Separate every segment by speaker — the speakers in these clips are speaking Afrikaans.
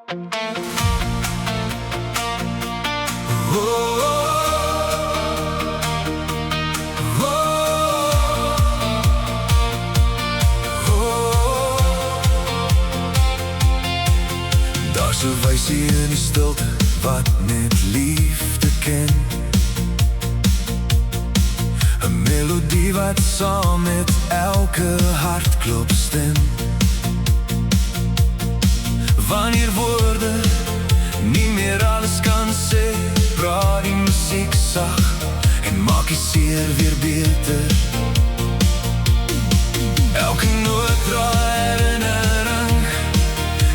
Speaker 1: Daar's 'n wysie in die stilte wat net liefde ken, 'n melodie wat saam met elke hartklop stem. Wanneer woorde nie meer alles kan sê, praat die musiek sag en maak die seer weer beter. Elke noot dra herinnering,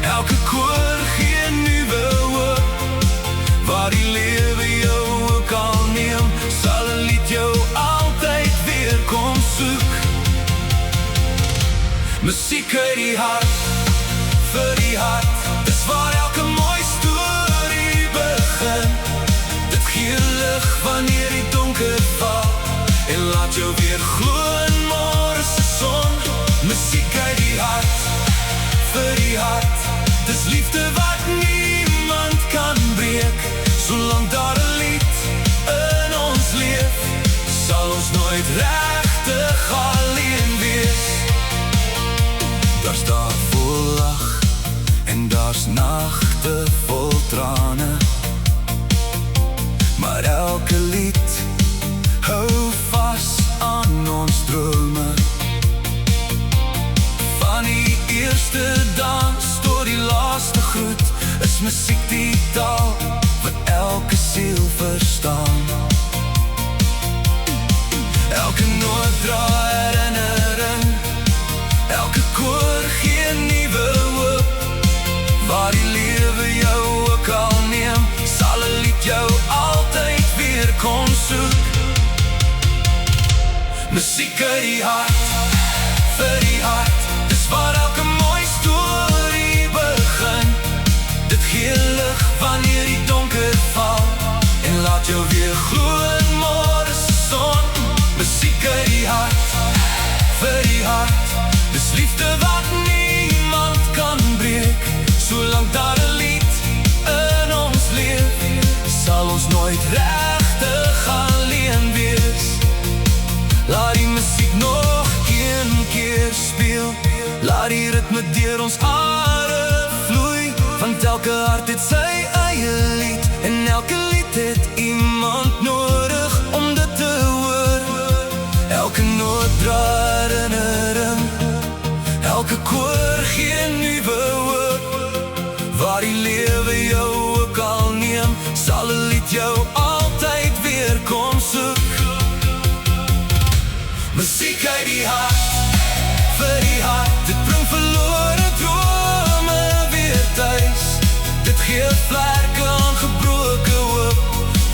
Speaker 1: elke koor gee nuwe hoop. Waar die lewe jou ook al neem, sal 'n lied jou altyd weer kom soek. Musiek uit die hart, vir die hart, dis waar elke mooi storie begin. Dit gee lig wanneer die donker val en laat jou weer glo in môre se son. Musiek uit die hart, vir die hart, dis liefde wat niemand kan breek. Solank daar 'n lied in ons leef, sal ons nooit regtig alleen wees. Daar's dae vol lag en daar's nagte vol trane, maar elke lied hou vas aan ons drome. Van die eerste dans tot die laaste groet, is musiek die taal wat elke siel verstaan. Elke noot dra herinnering, elke koor gee nuwe hoop. Waar die lewe jou ook al neem, sal 'n lied jou altyd weer kom soek. Musiek uit die hart, vir die hart, dis waar elke mooi storie begin. Dit gee lig wanneer die donker val en laat jou weer glo in môre se son. Musiek uit die hart, vir die hart, dis liefde wat niemand kan breek. Solank daar 'n lied in ons leef, sal ons nooit regtig alleen wees. Laat die musiek nog een keer speel, laat die ritme deur ons are vloei. Want elke hart het sy eie lied en elke lied het iemand nodig om dit te hoor. Elke noot dra herinnering, elke koor gee nuwe hoop. Waar die lewe jou ook al neem, sal 'n lied jou altyd weer kom soek. Musiek uit die hart, vir die hart, dit bring verlore drome weer tuis. Dit gee vlerke aan gebroke hoop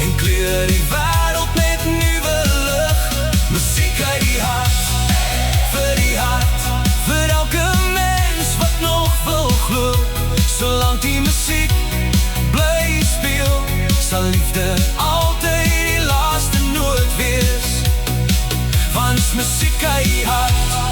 Speaker 1: en kleur die wêreld met nuwe lig. Musiek uit die hart, vir die hart, vir elke mens wat nog wil glo. Solank die musiek bly speel, sal liefde altyd die laaste noot wees. Want musiek uit die hart,